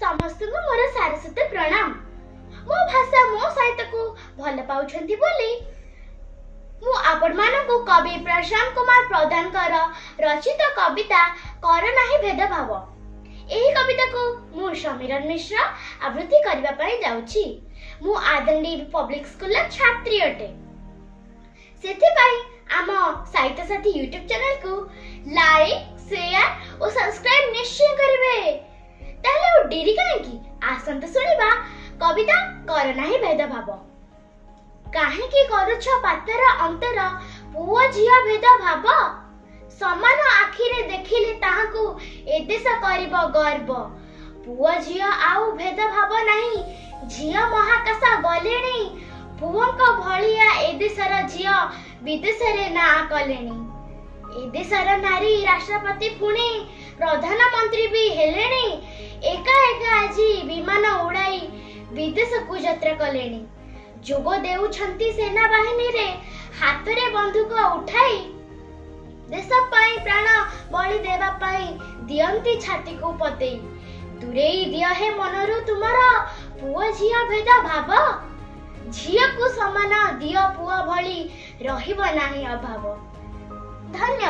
समस्त मोर सारस्वत प्रणाम। मो भाषा मो साहित्य को भल पाउछंती बोली मु आपण मानकु कवि प्रशांत कुमार प्रधान कर रचित कविता कर नाही भेदभाव एही कविता को मु समीरन मिश्र आवृत्ति करबा पई जाउछि। मु आदंडी पब्लिक स्कूल छात्री अटे। सेथि पई आम साहित्य साथी यूट्यूब चैनल को लाइक शेयर और सब्सक्राइब निश्चय करिवे। ताले ओ डेरी काहेकि आसंत सुनिबा कविता कर नाही भेदभाव। काहेकि करूछ पातर अंतर पुओ झिया भेदभाव समान आखिरे देखिले ताहाकू ए देश करिब गर्व। पुओ झिया आउ भेदभाव नाही झिया महाकाश गलेणी पुओंक भलिया ए देशर झिया विदेश रे ना कलेणी। ए देशर नारी राष्ट्रपति पुणे प्रधानमंत्री भी हेलेणी एका एका आजी विमान उड़ाई विदेश को यात्रा कलेणी। जोग देउछंती सेना बाहिनी रे हाथ रे बंदूक उठाई देश पाई प्राण बलि देवा पाई दियंती छाती को पतेई। दूरेई दिया है मनरु तुमरा पुओ झिया भेद भाव झिया को समान दियो पुओ भली रहिब नाही अभाव। धन्यवाद।